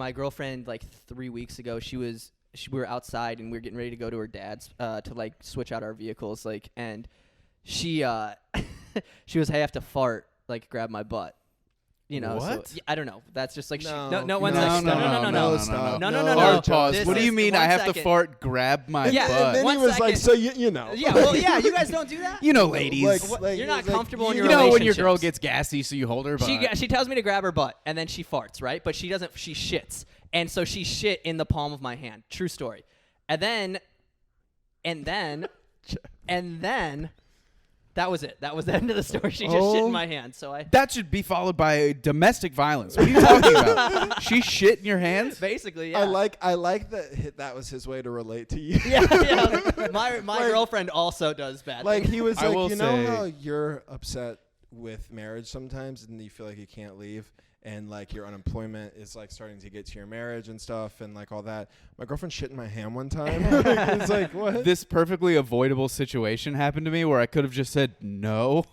my girlfriend like 3 weeks ago. We were outside and we were getting ready to go to her dad's to like switch out our vehicles. Like, and she she was, "Hey, I have to fart. Like, grab my butt." You know, what? So, I don't know. That's just like No, no. Hard pause. This What do you mean? I have to fart, grab my Yeah, butt? And then he was like, so you know. Yeah, well, yeah. You guys don't do that. You know, ladies. You're not comfortable in your You know when your relationships. girl gets gassy, so you hold her butt. She tells me to grab her butt, and then she farts, right? But she doesn't. She shits, and so she shit in the palm of my hand. True story. And then, that was it. That was the end of the story. She just shit in my hand. So That should be followed by domestic violence. What are you talking about? She shit in your hands? basically, yeah. I like that was his way to relate to you. yeah. My girlfriend also does bad Like things. he was I like, will you know say- how you're upset with marriage sometimes and you feel like you can't leave and like your unemployment is like starting to get to your marriage and stuff and like all that. My girlfriend shit in my hand one time. It's like, what? This perfectly avoidable situation happened to me where I could have just said no.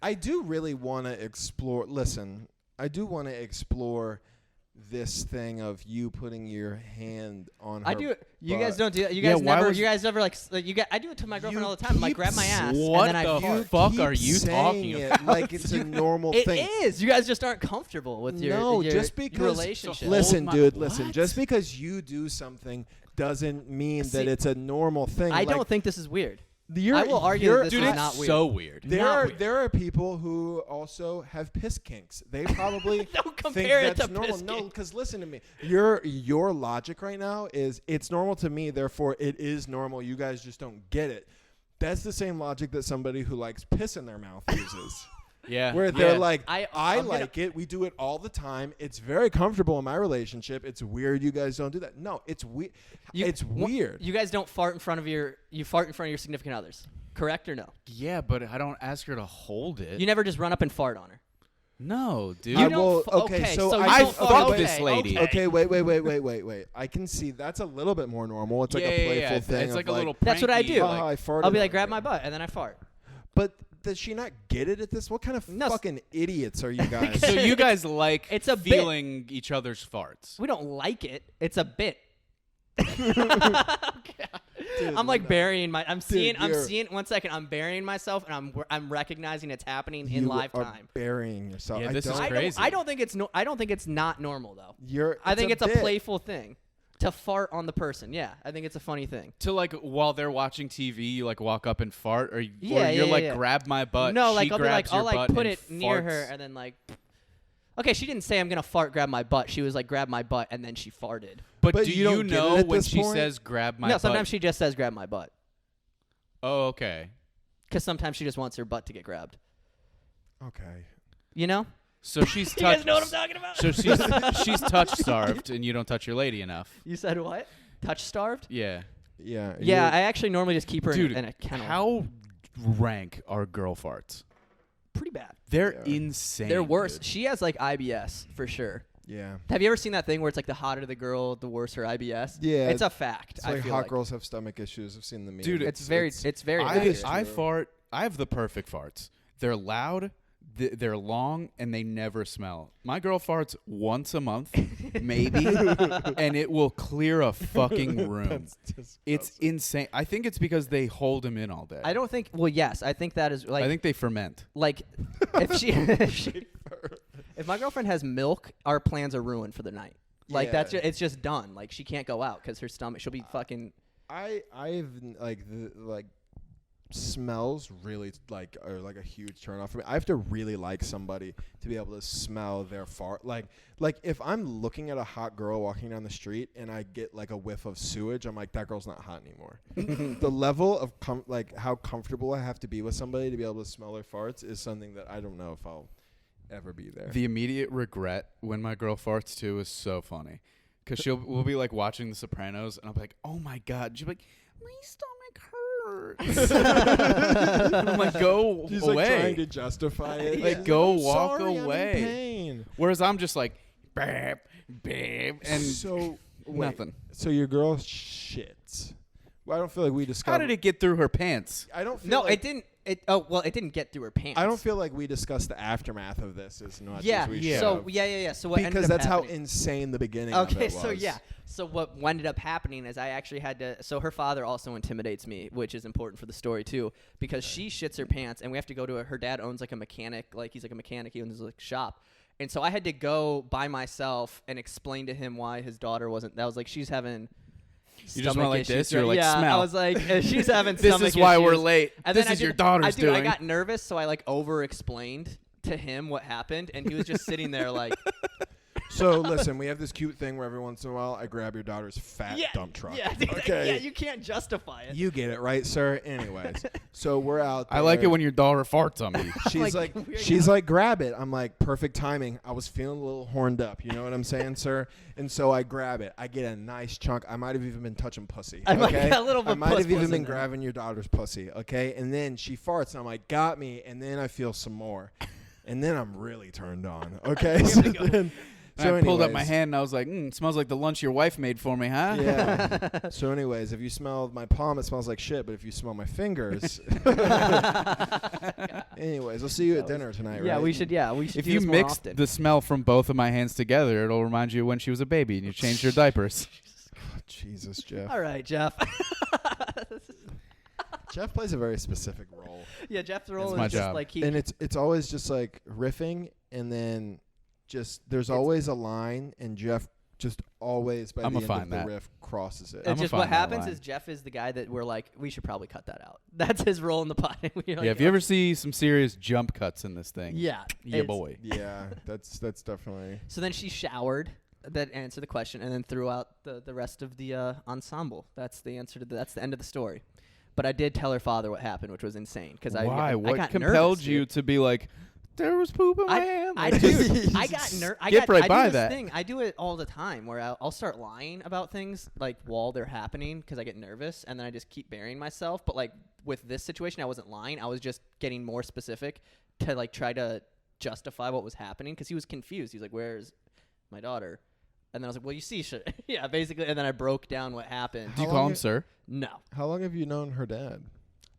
I do really want to explore. Listen, I do want to explore this thing of you putting your hand on her I do. You butt. guys don't do that. You Yeah, guys why never. was- You guys never like. You get. I do it to my girlfriend You all the time. I'm like, keep grab my ass, What and then I the fart. fuck keep are you saying talking it about? like it's a normal It thing. is. You guys just aren't comfortable with your No, your just because relationship. Listen, my- dude, listen. what? Just because you do something doesn't mean See, that it's a normal thing. I Like, don't think this is weird. you're, I will argue you're- that this Dude, is it's not weird. so weird. There are people who also have piss kinks. They probably Don't think compare it that's to normal. piss No, kink. because listen to me. Your logic right now is it's normal to me, therefore it is normal. You guys just don't get it. That's the same logic that somebody who likes piss in their mouth uses. Yeah. Where they're like, I'm I gonna- like it. We do it all the time. It's very comfortable in my relationship. It's weird you guys don't do that. No, it's weird. It's weird. You guys don't fart in front of your. You fart in front of your significant others. Correct or no? Yeah, but I don't ask her to hold it. You never just run up and fart on her. No, dude. You don't. okay, so you I don't fuck fart- with this lady. Okay, wait. I can see that's a little bit more normal. It's like a playful thing. It's like of a little. That's what I pranky, do. Haha, I farted I'll be on like, grab you. my butt, and then I fart. But does she not get it at this? What kind of No, fucking idiots are you guys? So you guys like It's a bit. feeling each other's farts. We don't like it. It's a bit. Dude, I'm like burying my. I'm seeing. you're- 1 second. I'm burying myself, and I'm recognizing it's happening in You live are time. burying yourself. Yeah, I this is don't- crazy. I don't think it's I don't think it's not normal though. I think it's a bit. playful thing to fart on the person. Yeah, I think it's a funny thing. To like while they're watching TV, you like walk up and fart, or, Yeah, or you're yeah, like yeah. grab my butt. No, she like I'll be like grabs your I'll like butt put and it near farts. her and then like. Okay, she didn't say I'm gonna fart, grab my butt. She was like grab my butt, and then she farted. But But do you don't you get it know at when this she point? says grab my No, butt? sometimes she just says grab my butt. Oh, okay. Because sometimes she just wants her butt to get grabbed. Okay. You know? So she's You guys touch. know what I'm talking about? So she's touch starved, and you don't touch your lady enough. You said what? Touch starved? Yeah. Yeah. Yeah, you're- I actually normally just keep her Dude, in a kennel. how rank are girl farts? Pretty bad. They're Yeah. insane. They're worse. dude. She has like IBS for sure. yeah. Have you ever seen that thing where it's like the hotter the girl, the worse her IBS? Yeah, It's a fact. It's I like feel hot like. girls have stomach issues. I've seen the meme. Dude, It's very is I true. fart. I have the perfect farts. They're loud. They're long, and they never smell. My girl farts once a month, maybe, and it will clear a fucking room. It's insane. I think it's because they hold them in all day. I don't think. Well, yes, I think that is like. I think they ferment. Like, if my girlfriend has milk, our plans are ruined for the night. Like Yeah. it's just done. Like she can't go out because her stomach. She'll be fucking. I've like smells really are like a huge turn off for me. I have to really like somebody to be able to smell their fart. Like if I'm looking at a hot girl walking down the street and I get like a whiff of sewage, I'm like, that girl's not hot anymore. The level of how comfortable I have to be with somebody to be able to smell their farts is something that I don't know if I'll ever be there. The immediate regret when my girl farts too is so funny, because we'll be like watching The Sopranos, and I'll be like, oh my god, and she'll be like, my stomach hurts. And I'm like, go She's away. like trying to justify it. Like, She's go "I'm walk sorry, away." I'm in pain. Whereas I'm just like, babe, and So wait, nothing. So your girl shits. Well, I don't feel like we discovered. How did it get through her pants? I don't feel No, like it didn't. It didn't get through her pants. I don't feel like we discussed the aftermath of this as much Yeah. as we Yeah. should. So have. So what? Because ended up that's how happening, insane the beginning of Okay, it was. so yeah. So what ended up happening is I actually had to. So her father also intimidates me, which is important for the story too, because she shits her pants, and we have to go to her dad owns like a mechanic, like he's like a mechanic, he owns like a shop, and so I had to go by myself and explain to him why his daughter wasn't. That was like she's having. You just went like issues, this? You were right? like, yeah, smell. I was like, she's having This stomach is why we're issues. late. And This then is your daughter's I doing. got nervous, so I like over-explained to him what happened, and he was just sitting there like. So listen, we have this cute thing where every once in a while I grab your daughter's fat dump truck. Yeah, Okay. yeah, you can't justify it. You get it, right, sir? Anyways, so we're out there. I like it when your daughter farts on me. She's like, grab it. I'm like, perfect timing. I was feeling a little horned up. You know what I'm saying, sir? And so I grab it. I get a nice chunk. I might have even been touching pussy. I might Okay? got a little bit I might have puss even in been there. grabbing your daughter's pussy. Okay? And then she farts. And I'm like, got me. And then I feel some more. And then I'm really turned on. Okay? So I pulled up my anyways. hand and I was like, smells like the lunch your wife made for me, huh? Yeah. So anyways, if you smell my palm, it smells like shit. But if you smell my fingers. Anyways, I'll see you at dinner tonight, Yeah, right? we should. Yeah, we should. If do you this more mixed often. the smell from both of my hands together, it'll remind you of when she was a baby and you changed her diapers. Jesus, Jeff. All right, Jeff. Jeff plays a very specific role. Yeah, Jeff's role my is just job. like he. And it's always just like riffing, and then just there's always a line, and Jeff just always by I'ma the end of find the that. riff crosses it. I'm It's gonna just what find that happens line. is Jeff is the guy that we're like, we should probably cut that out. That's his role in the pod. Yeah, if you ever see some serious jump cuts in this thing, Yeah. yeah, it's- boy. Yeah, that's definitely. So then she showered. That answered the question, and then threw out the rest of the ensemble. That's the answer to that's the end of the story. But I did tell her father what happened, which was insane. Because Why? I What got compelled nervous, you dude. to be like, there was poop in my hand? I Like, do. just I got nervous. skip right I by do this that. thing. I do it all the time where I'll start lying about things like while they're happening because I get nervous, and then I just keep burying myself. But like with this situation, I wasn't lying. I was just getting more specific to like try to justify what was happening because he was confused. He's like, "Where's my daughter?" And then I was like, "Well, you see, yeah, basically." And then I broke down what happened. Do you How call long him sir? No, How long have you known her dad?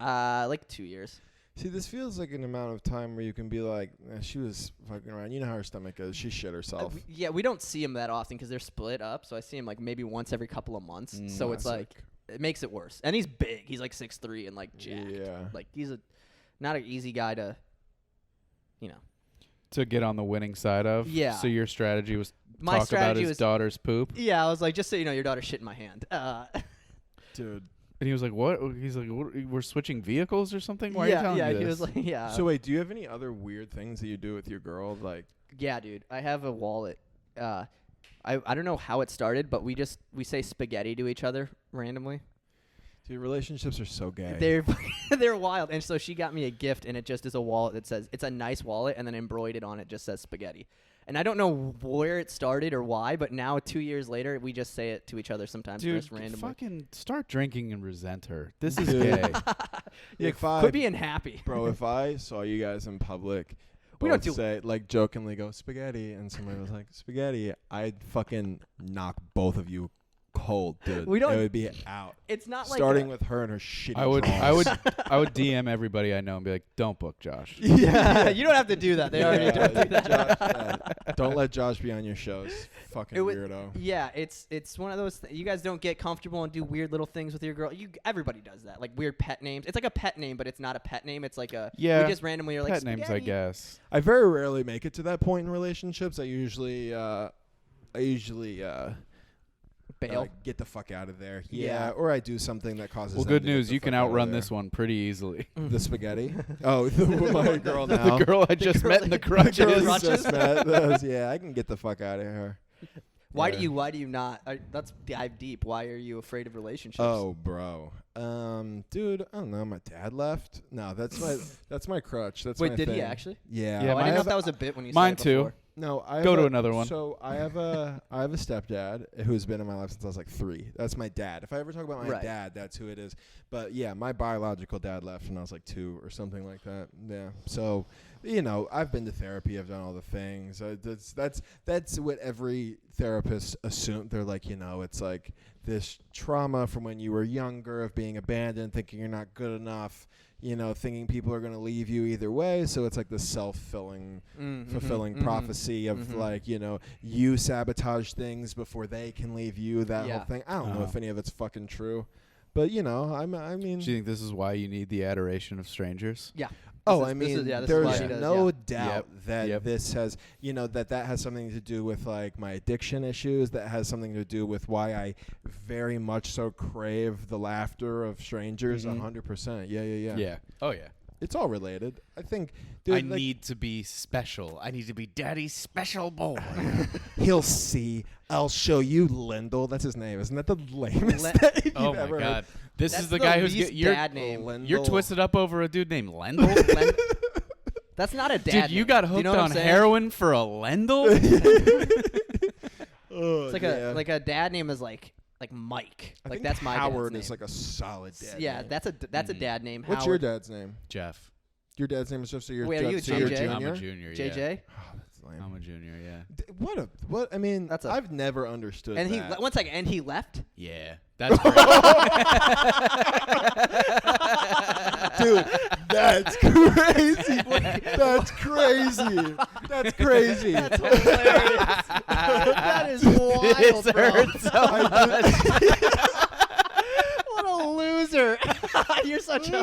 like 2 years. See, this feels like an amount of time where you can be like, she was fucking around. You know how her stomach is. She shit herself. Yeah, we don't see him that often because they're split up. So I see him like maybe once every couple of months. So it's Classic. like it makes it worse. And he's big. He's like 6'3" and like jacked. Yeah. Like he's not an easy guy to, To get on the winning side of? Yeah. So your strategy was My talk about strategy his was- daughter's poop? Yeah, I was like, just so you know, your daughter shit in my hand. Dude. And he was like, what? He's like, what, we're switching vehicles or something? Why are you telling me he this? was like, yeah. So wait, do you have any other weird things that you do with your girl? Like, Yeah, dude. I have a wallet. I don't know how it started, but we say spaghetti to each other randomly. dude, relationships are so gay. They're wild. And so she got me a gift, and it just is a wallet that says it's a nice wallet, and then embroidered on it just says spaghetti. And I don't know where it started or why, but now 2 years later, we just say it to each other sometimes Dude, just randomly. fucking start drinking and resent her. This is Dude. gay. If I, Quit being happy. bro, if I saw you guys in public, We don't both do- say like jokingly go spaghetti, and somebody was like spaghetti, I'd fucking knock both of you cold, dude. We don't- It would be out. It's not like Starting with her and her shitty. I would drawers. DM everybody I know and be like, don't book Josh. yeah, you don't have to do that. They already Yeah, do that. Josh, yeah. Don't let Josh be on your shows. Fucking It would- weirdo. Yeah, it's one of those. You guys don't get comfortable and do weird little things with your girl. Everybody does that, like weird pet names. It's like a pet name, but it's not a pet name. It's like a Yeah, We just randomly are like Pet names, I spaghetti. guess. I very rarely make it to that point in relationships. I usually Bail. get the fuck out of there. Yeah. Yeah, or I do something that causes. Well, them good to get news. the You can fuck out of outrun there. this one pretty easily. The spaghetti. Oh, my girl now. The girl I just girl met in the that- crutches. The girl Crutches? just met. Those- yeah, I can get the fuck out of here. Why Yeah. do you not? Let's dive deep. Why are you afraid of relationships? Oh, bro. Dude, I don't know. My dad left. No, that's my crutch. That's wait, my did thing. he actually? Yeah. Yeah, Oh, I my- didn't know if that was a bit when you Mine said it too. before. No, I Go have to a- another one. So I have a stepdad who's been in my life since I was like 3. That's my dad. If I ever talk about my Right. dad, that's who it is. But yeah, my biological dad left when I was like 2 or something like that. Yeah. So you know, I've been to therapy. I've done all the things. That's what every therapist assume. They're like, you know, it's like this trauma from when you were younger of being abandoned, thinking you're not good enough, you know, thinking people are going to leave you either way. So it's like the self-fulfilling prophecy of like, you know, you sabotage things before they can leave you, that whole thing. I don't know if any of it's fucking true. But, you know, I mean. Do you think this is why you need the adoration of strangers? Yeah. I mean, there's no doubt that this this has, you know, that has something to do with, like, my addiction issues. That has something to do with why I very much so crave the laughter of strangers. 100%. Yeah. Yeah. Oh, yeah. It's all related. I think, dude, I need to be special. I need to be daddy's special boy. He'll see. I'll show you, Lindell. That's his name. Isn't that the lamest that you've Oh, my ever God. heard? This That's is the the guy who's least your dad name. You're twisted up over a dude named Lendl? That's not a dad Dude, you name. got Do hooked know what I'm on saying? heroin for a Lendl? Oh, It's like a dad name is like Mike. I Like think that's my Howard dad's is name. like a solid dad. Yeah, name. that's a dad name. What's Howard. your dad's name? Jeff. Your dad's name is Jeff. So you're Wait, are Jeff, you a so you're JJ? I'm junior? a junior, JJ. yeah. Oh, that's lame. I'm a junior, yeah. What? I mean, That's I've never understood And that. one second, and he left. Yeah. That's great. Dude, that's crazy. That's crazy. That's crazy. That's hilarious. That is wild, This bro. hurts so much. What a loser. You're such a...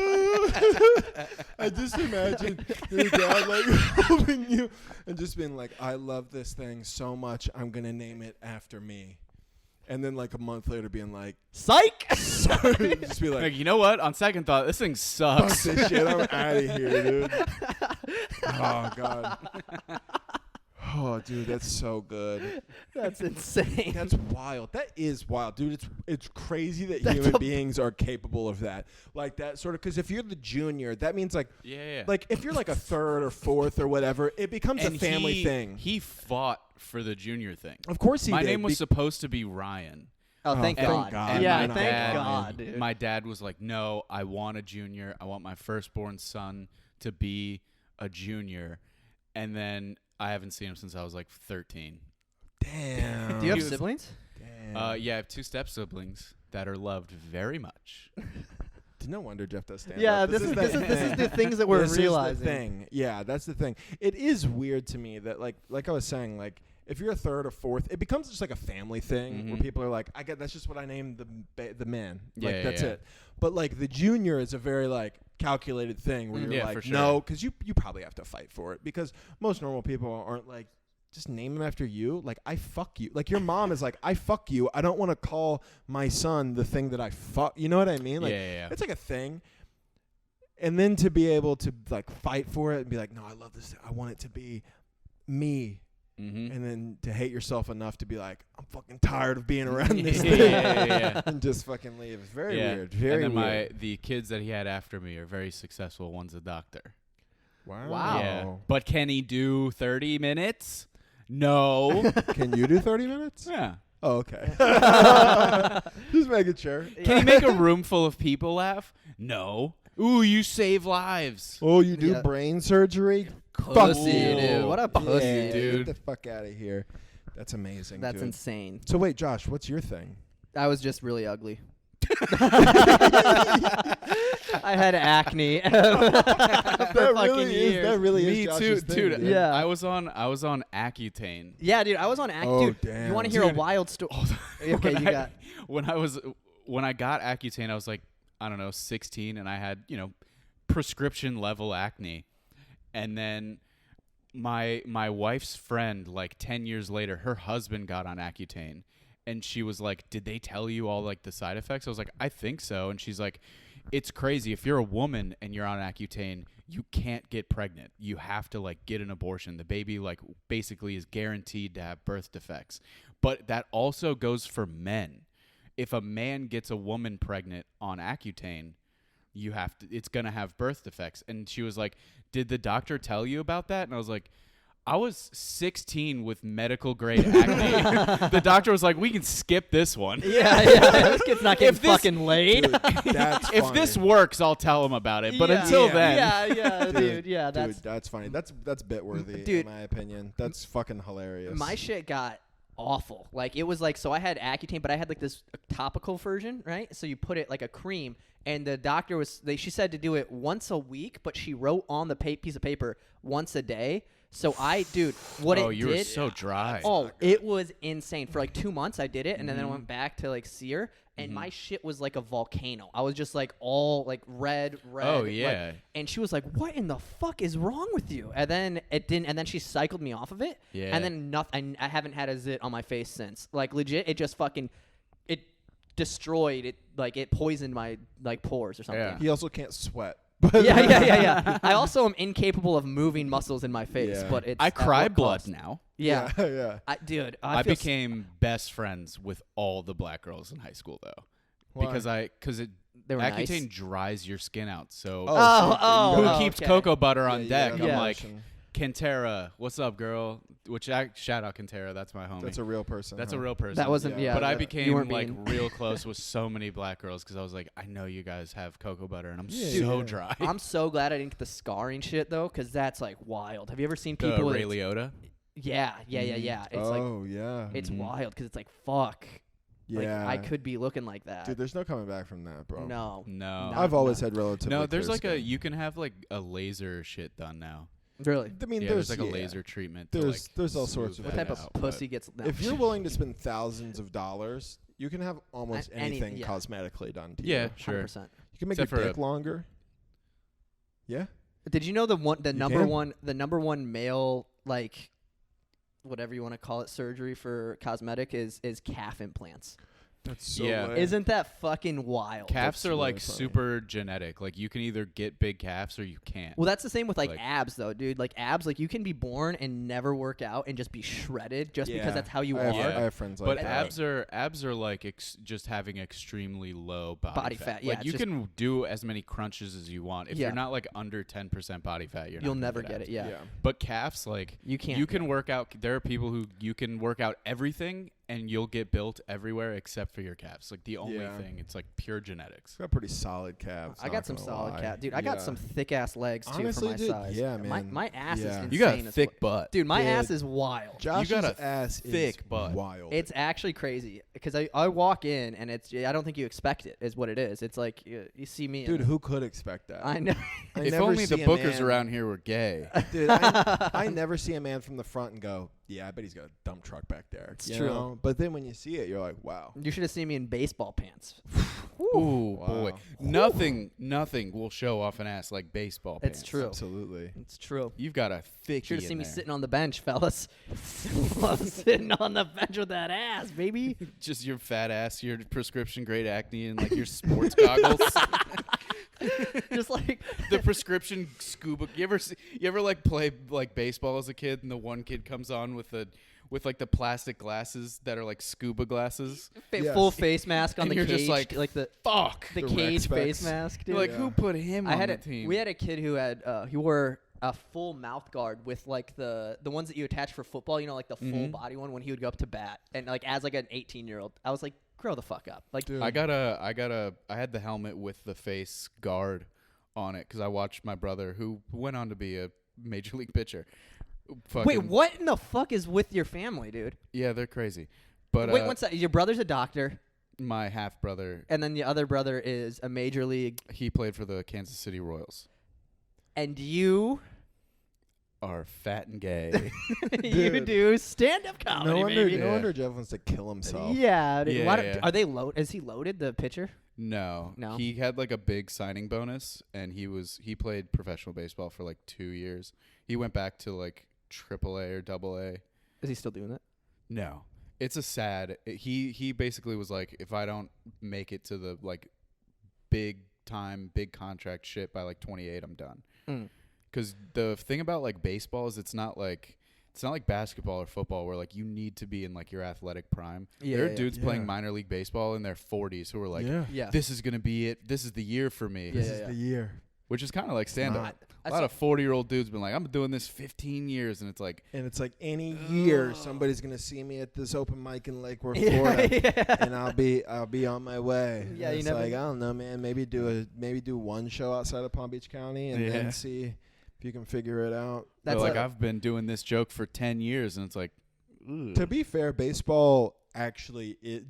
I just imagine your dad like holding you and just being like, I love this thing so much, I'm going to name it after me. And then like a month later being like, Psych! just be Like, like, you know what? On second thought, this thing fuck sucks. this shit, I'm out of here, dude. Oh, God. Oh, dude, that's so good. That's insane. That's wild. That is wild, dude. It's crazy that That's human a- beings are capable of that. Like that sort of, because if you're the junior, that means like, Yeah. like if you're like a third or fourth or whatever, it becomes And a family thing. He fought for the junior thing. Of course he My did. name was supposed to be Ryan. Oh, thank thank God. God. And Yeah, my thank dad- God, dude. My dad was like, no, I want a junior. I want my firstborn son to be a junior. And then I haven't seen him since I was like 13. Damn. Do you have He was- siblings? Damn. Yeah, I have two step siblings that are loved very much. No wonder Jeff does stand Yeah, up. this is that thing. the things that we're This is the realizing. thing. Yeah, that's the thing. It is weird to me that like I was saying, like if you're a third or fourth, it becomes just like a family thing where Mhm. people are like, I get that's just what I named the man. Like Yeah, that's yeah. it. But like the junior is a very like calculated thing where Mm. you're Yeah, like, for sure. no, because you probably have to fight for it because most normal people aren't like. Just name him after you. Like, I fuck you. Like, your mom is like, I fuck you. I don't want to call my son the thing that I fuck. You know what I mean? Like, Yeah. it's like a thing. And then to be able to, like, fight for it and be like, no, I love this. I want it to be me. Mm-hmm. And then to hate yourself enough to be like, I'm fucking tired of being around this Yeah, thing. yeah. And just fucking leave. It's very Yeah. weird. Very and then weird. the kids that he had after me are very successful. One's a doctor. Wow. Yeah. But can he do 30 minutes? No. Can you do 30 minutes? Yeah. Oh, okay. Just making sure. Can he make a room full of people laugh? No. Ooh, you save lives. Oh, you do Yeah. brain surgery? Pussy, you. dude. What a pussy, Yeah, dude. Get the fuck out of here. That's amazing, That's dude. insane. So wait, Josh, what's your thing? I was just really ugly. I had acne for fucking years. That really Me is too, Josh's thing, dude. man. Yeah. I was on Accutane. Yeah, dude, I was on acne. Oh, Dude, damn. you want to hear a Dude. wild story? Okay, you got. When I got Accutane, I was like, I don't know, 16, and I had, prescription level acne. And then my wife's friend, like 10 years later, her husband got on Accutane, and she was like, "Did they tell you all like the side effects?" I was like, "I think so." And she's like, "It's crazy. If you're a woman and you're on Accutane, you can't get pregnant. You have to like get an abortion. The baby like basically is guaranteed to have birth defects." But that also goes for men. If a man gets a woman pregnant on Accutane, it's going to have birth defects. And she was like, "Did the doctor tell you about that?" And I was like, I was 16 with medical grade acne. The doctor was like, "We can skip this one." Yeah. This kid's not getting fucking laid. Dude, that's If funny. this works, I'll tell him about it. But Yeah. until Yeah. then, Yeah, Dude, dude. Yeah, Dude, that's funny. That's bit worthy, Dude. in my opinion. That's fucking hilarious. my shit got awful. Like it was like, so I had Accutane, but I had like this topical version, right? So you put it like a cream, and the doctor she said to do it once a week, but she wrote on the piece of paper once a day. So what oh, it you did. were so dry. Oh, it was insane. For like 2 months I did it, and then I Mm-hmm. went back to like see her, and my shit was like a volcano. I was just like all like red. Oh, like- yeah. and she was like, "What in the fuck is wrong with you?" And then it didn't. And then she cycled me off of it. Yeah. And then nothing. I haven't had a zit on my face since. Like legit, it just fucking it destroyed it. Like it poisoned my like pores or something. Yeah. He also can't sweat. Yeah. I also am incapable of moving muscles in my face, Yeah. but it's I at cry what blood cost? now. Yeah. Yeah. I feel became best friends with all the black girls in high school though, Why? because They were Accutane nice. dries your skin out. So Oh, who oh, keeps okay. cocoa butter on you deck? gotta I'm Yeah. like, mention- Kentera, what's up, girl? Shout out Kentera, that's my homie. that's a real person. That's huh? a real person. That wasn't. Yeah, Yeah. But I yeah. You became weren't like being- real close with so many black girls because I was like, I know you guys have cocoa butter, and I'm Yeah, so yeah. dry. I'm so glad I didn't get the scarring shit though, because that's like wild. Have you ever seen The people? Ray it's- Liotta. Yeah. It's like Oh yeah. it's Mhm. wild because it's like fuck. Yeah. Like I could be looking like that. Dude, there's no coming back from that, bro. No. No. No. I've always had relatively. No, there's clear like skin. you can have like a laser shit done now. Really. I mean, Yeah, there's like a laser treatment. to, There's- like, there's all sorts smooth of What that type of out, but- pussy gets? No. If you're willing to spend thousands of dollars, you can have almost Any- anything yeah. cosmetically done to Yeah, you. sure. 100%. You can make Except your for dick longer. Yeah. Did you know the can? number one male like whatever you want to call it surgery for cosmetic is calf implants? That's so Yeah. lame. Isn't that fucking wild? Calves That's are like really funny. super genetic. Like you can either get big calves or you can't. Well, that's the same with like Like- abs though, dude. Like abs, like you can be born and never work out and just be shredded just Yeah. because that's how you I are. have, I have friends like But that. abs are like just having extremely low body fat, Like yeah, you it's can do as many crunches as you want. If Yeah. you're not like under 10% body fat, you'll You'll never get it. Yeah. But calves, like You can't. you can work out. There are people who you can work out everything and you'll get built everywhere except for your calves. Like the only Yeah. thing, it's like pure genetics. Got pretty solid calves. I not got some gonna solid lie. cat, dude. I got Yeah. some thick ass legs too Honestly, for my dude, size. yeah, My man. ass is Yeah. insane. You got a as thick fuck. butt. Dude. My Dude. ass is wild. Josh's got a ass thick is butt. wild. It's actually crazy because I walk in and it's I don't think you expect it is what it is. It's like you see me. Dude, and who could expect that? I know. I If never only the see a bookers man- around here were gay. Dude, I never see a man from the front and go, yeah, I bet he's got a dump truck back there. It's you true. know? But then when you see it, you're like, wow. You should have seen me in baseball pants. Ooh, Wow. boy. Nothing will show off an ass like baseball pants. It's true. Absolutely. It's true. You've got a thick. Should have seen me sitting on the bench, fellas. Sitting on the bench with that ass, baby. Just your fat ass, your prescription grade acne, and like your sports goggles. Just like The prescription scuba. You ever like play like baseball as a kid, and the one kid comes on with like the plastic glasses that are like scuba glasses. Yes. full face mask on And the you're cage, just like, the Fuck. the the cage Rex face specs. mask, dude. You're like, Yeah. who put him I on had the team? we had a kid who had he wore a full mouth guard with like the ones that you attach for football, you know, like the full Mhm. body one when he would go up to bat, and like as like an 18-year-old, I was like, grow the fuck up, like. Dude. I had the helmet with the face guard on it because I watched my brother, who went on to be a major league pitcher. Wait, Fucking- what in the fuck is with your family, dude? Yeah, they're crazy. But Wait, one second. Your brother's a doctor, my half brother, and then the other brother is a major league, he played for the Kansas City Royals. and you Are fat and gay. you Dude. do stand-up comedy, No wonder, baby. no Yeah. wonder Jeff wants to kill himself. Yeah, dude. Yeah, Why yeah. are they loaded? Is he loaded, the pitcher? No. No? He had like a big signing bonus, and he played professional baseball for like 2 years. He went back to like AAA or AA. Is he still doing that? No. It's a sad. He basically was like, if I don't make it to the like big contract shit by like 28, I'm done. Mm. Because the thing about like baseball is it's not like basketball or football where like you need to be in like your athletic prime. Yeah, There are yeah. dudes playing Yeah. minor league baseball in their 40s who are like, yeah. Yeah. this is gonna be it. This is the year for me. Yeah, This yeah, is yeah. the year. which is kind of like stand-up. not. A lot of 40-year-old dudes been like, I'm doing this 15 years, and it's like, And it's like any year somebody's gonna see me at this open mic in Lake Worth, Florida, and I'll be on my way. Yeah, And you it's never- like, I don't know, man. Maybe do one show outside of Palm Beach County, and then see if you can figure it out. That's like a- I've been doing this joke for 10 years, and it's like, To be fair, baseball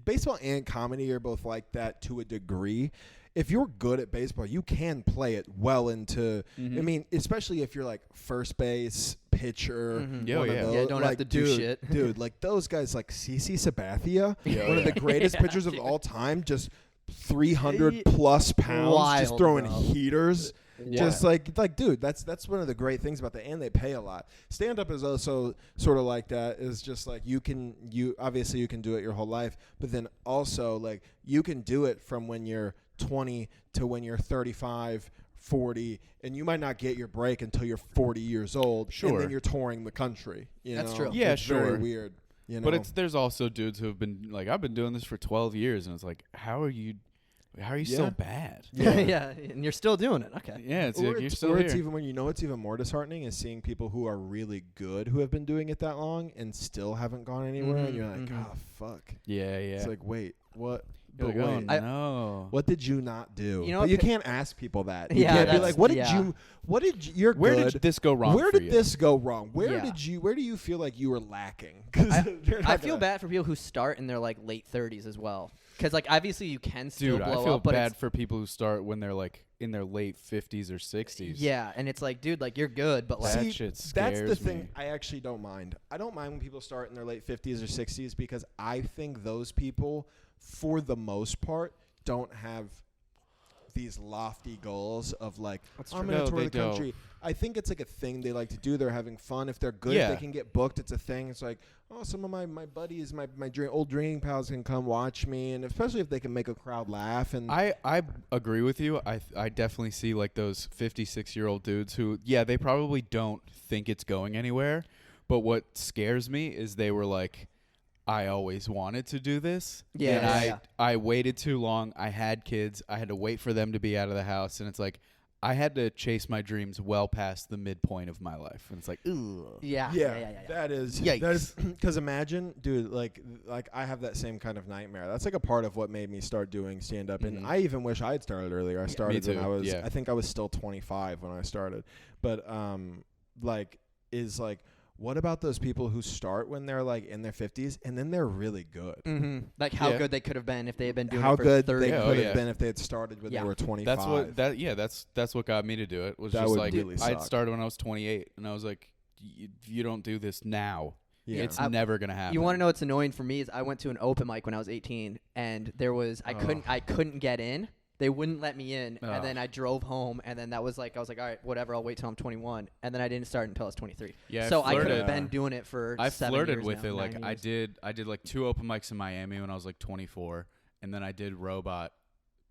baseball and comedy are both like that to a degree. If you're good at baseball, you can play it well into. I mean, especially if you're like first base, pitcher. Yeah, one of yeah. those, Yeah, don't have like, to do dude, shit. dude. Like those guys, like CC Sabathia, Yeah, one of yeah. the greatest pitchers of all time, just 300 plus pounds, just Wild, throwing bro. heaters. Yeah. Just like dude, that's one of the great things about that, and they pay a lot. Stand up is also sort of like that. Is just like you obviously you can do it your whole life, but then also like you can do it from when you're 20 to when you're 35, 40, and you might not get your break until you're 40 years old. Sure. And then you're touring the country. That's know? true. Yeah, It's very sure. weird. You know? But there's also dudes who have been like, I've been doing this for 12 years, and it's like, how are you so Yeah. bad? yeah, and you're still doing it. Okay. Yeah, it's or like you're it's, still or here. it's even when it's even more disheartening is seeing people who are really good who have been doing it that long and still haven't gone anywhere, and you're like, oh fuck. yeah, yeah. It's like, wait, what? You're But like, oh, wait, no. what did you not do? You know but what you pa- can't ask people that. You Yeah, can't be that's- like, what did yeah. you're Where good. did this go wrong Where for did you? this go wrong? Where Yeah. do you feel like you were lacking? 'Cause they're not I feel gonna- bad for people who start in their like late 30s as well, because like obviously you can still Dude, I blow feel up, but bad it's, for people who start when they're like in their late 50s or 60s. yeah, and it's like, dude, like you're good, but like That See, shit that's the scares thing me. I actually don't mind. I don't mind when people start in their late 50s or 60s because I think those people, for the most part, don't have these lofty goals of like, I'm true. going No, to tour they the country. I think it's like a thing they like to do. They're having fun. If they're good, if Yeah. they can get booked, it's a thing. It's like, oh, some of my buddies, my old drinking pals can come watch me, and especially if they can make a crowd laugh. And I agree with you. I definitely see like those 56-year-old dudes who, yeah, they probably don't think it's going anywhere. But what scares me is they were like, I always wanted to do this. Yeah, And yeah. I waited too long. I had kids. I had to wait for them to be out of the house. And it's like, I had to chase my dreams well past the midpoint of my life. And it's like, ugh. yeah, that is Yikes. because imagine, dude, like I have that same kind of nightmare. That's like a part of what made me start doing stand up, and I even wish I had started earlier. I started when too, I was, yeah. I think I was still 25 when I started, but what about those people who start when they're like in their 50s and then they're really good? Mm-hmm. Like how Yeah. good they could have been if they had been doing How it for good 30 they Yeah, could oh, have yeah. been if they had started when Yeah. they were 25. That's what got me to do it. Was That just would like really I'd suck. started when I was 28, and I was like, you don't do this now. Yeah. It's I- never gonna happen. You want to know what's annoying for me is I went to an open mic when I was 18, and there was I couldn't get in. They wouldn't let me in, Oh. and then I drove home, and then that was like I was like, all right, whatever, I'll wait till I'm 21, and then I didn't start until I was 23. Yeah, so I could have flirted. been doing it for. I 7 flirted years with now, it. Like 9 I years. did like 2 open mics in Miami when I was like 24, and then I did Robot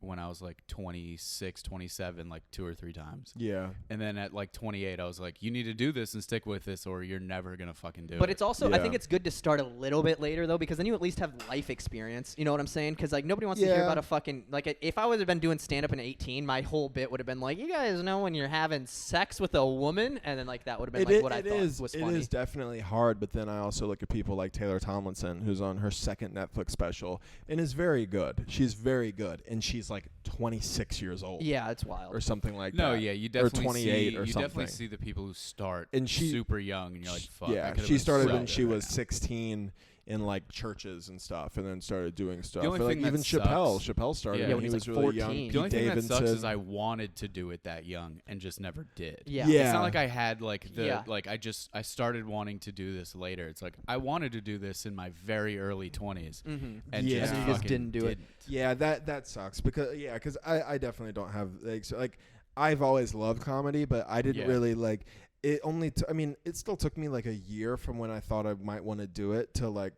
when I was like 26, 27, like 2 or 3 times. Yeah. And then at like 28, I was like, you need to do this and stick with this, or you're never gonna fucking do it. But it's also I Yeah. think it's good to start a little bit later though, because then you at least have life experience. You know what I'm saying? Because like nobody wants to hear Yeah. about a fucking like if I would have been doing stand up in 18, my whole bit would have been like, you guys know when you're having sex with a woman, and then like that would have been like what I thought was funny. It is definitely hard, but then I also look at people like Taylor Tomlinson, who's on her second Netflix special, and is very good. She's very good, and she's like 26 years old. Yeah, it's wild. Or something like no, that. yeah, you or definitely 28 see, or you something. definitely see the people who start And she- super young, and you're like, fuck. I Yeah, could've she been started so when good she right was now. 16 in like churches and stuff, and then started doing stuff. only Or, like thing that even Chappelle. sucks- Chappelle started Yeah, when when he he was was really like young. 14. The only Pete thing that sucks Davidson. is I wanted to do it that young and just never did. Yeah. Yeah. It's not like I had like the Yeah. like I started wanting to do this later. It's like I wanted to do this in my very early 20s Mm-hmm. and Yeah. just, And you just fucking didn't do it. Yeah, that sucks because I definitely don't have like I've always loved comedy, but I didn't Yeah. really like it. It still took me like a year from when I thought I might want to do it to like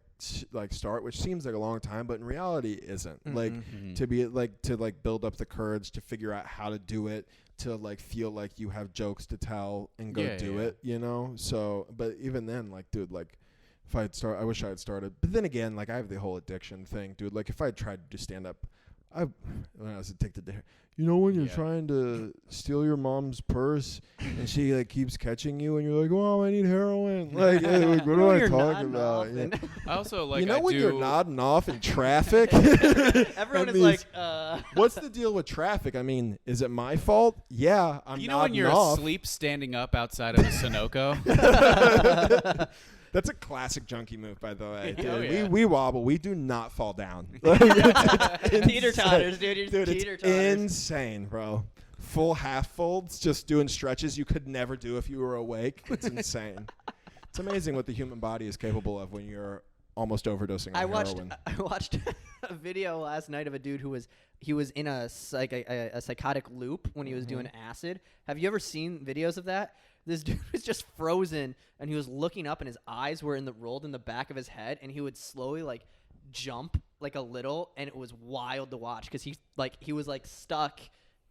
start, which seems like a long time, but in reality isn't. Like Mhm. to be like to like build up the courage to figure out how to do it, to like feel like you have jokes to tell and go Yeah, do yeah. it, you know? So, but even then, like, dude, like if I wish I had started. But then again, like I have the whole addiction thing, dude. Like if I had tried to do stand up, when I was addicted to heroin. You know when you're trying to steal your mom's purse and she like keeps catching you and you're like, oh, I need heroin. Like, what am I talking about? Yeah. I also like. You know when you're nodding off in traffic? Everyone is like, what's the deal with traffic? I mean, is it my fault? Yeah, I'm You know when you're off. asleep standing up outside of a Sunoco? That's a classic junkie move, by the way. Dude. Oh, yeah. We wobble. We do not fall down. teeter-totters, dude. Dude, it's Teeter-totters. insane, bro. Full half folds, just doing stretches you could never do if you were awake. It's insane. It's amazing what the human body is capable of when you're almost overdosing on heroin. I watched a video last night of a dude who was in a psychotic loop when he was doing acid. Have you ever seen videos of that? This dude was just frozen, and he was looking up, and his eyes were rolled in the back of his head, and he would slowly like jump like a little, and it was wild to watch because he was like stuck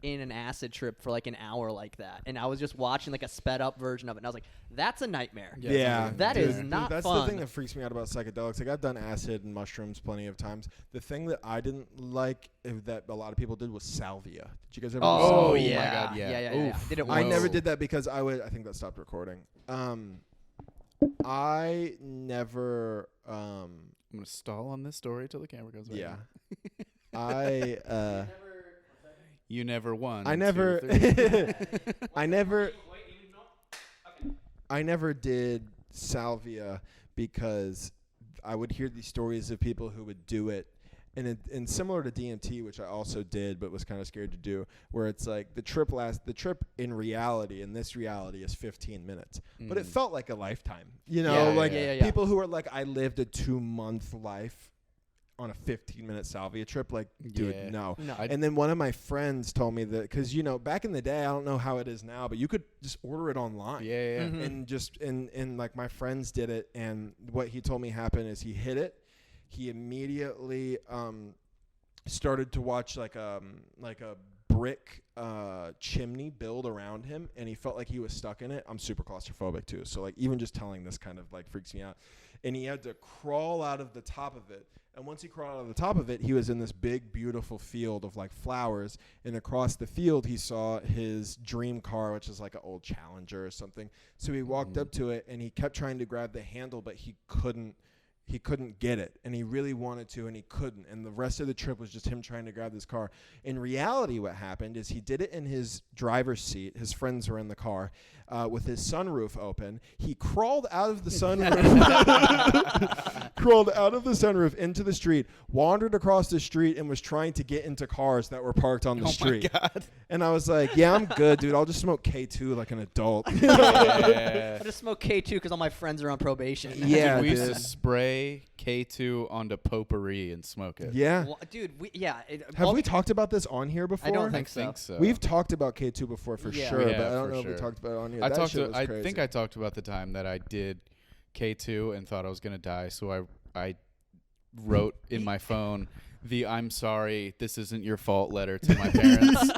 in an acid trip for like an hour like that, and I was just watching like a sped up version of it, and I was like, that's a nightmare. Yeah, that is not that's fun. the thing that freaks me out about psychedelics. Like, I've done acid and mushrooms plenty of times. The thing that I didn't like that a lot of people did was salvia. Did you guys ever? Oh, do yeah. my God, yeah. Did it I once. never did that because I think that stopped recording. I never. I'm gonna stall on this story till the camera goes away. Yeah. You never won. I never. I never did salvia because I would hear these stories of people who would do it. And similar to DMT, which I also did but was kind of scared to do, where it's like the trip in reality, in this reality, is 15 minutes. But it felt like a lifetime. You know, people who are like, I lived a 2-month life on a 15-minute salvia trip, like, dude, no. And then one of my friends told me that, because, you know, back in the day, I don't know how it is now, but you could just order it online. Yeah. Mm-hmm. And just, and like my friends did it, and what he told me happened is he hit it. He immediately started to watch like a brick chimney build around him, and he felt like he was stuck in it. I'm super claustrophobic too, so like even just telling this kind of like freaks me out. And he had to crawl out of the top of it. And once he crawled out of the top of it, he was in this big, beautiful field of like flowers. And across the field, he saw his dream car, which is like an old Challenger or something. So he walked up to it, and he kept trying to grab the handle, but he couldn't get it, and he really wanted to, and he couldn't. And the rest of the trip was just him trying to grab this car. In reality, what happened is he did it in his driver's seat. His friends were in the car with his sunroof open. He crawled out of the sunroof, into the street, wandered across the street, and was trying to get into cars that were parked on the street. My God. And I was like, yeah, I'm good, dude. I'll just smoke K2 like an adult. I just smoke K2 because all my friends are on probation. Yeah, we used dude. to spray K2 onto potpourri and smoke it. Yeah. Well, dude, Have we talked about this on here before? I don't I think think so. so. We've talked about K2 before for Yeah. sure, Yeah, but I don't for know if we sure. talked about it on here. I That shit was I crazy. think I talked about the time that I did K2 and thought I was gonna die, so I wrote in my phone the "I'm sorry, this isn't your fault" letter to my parents.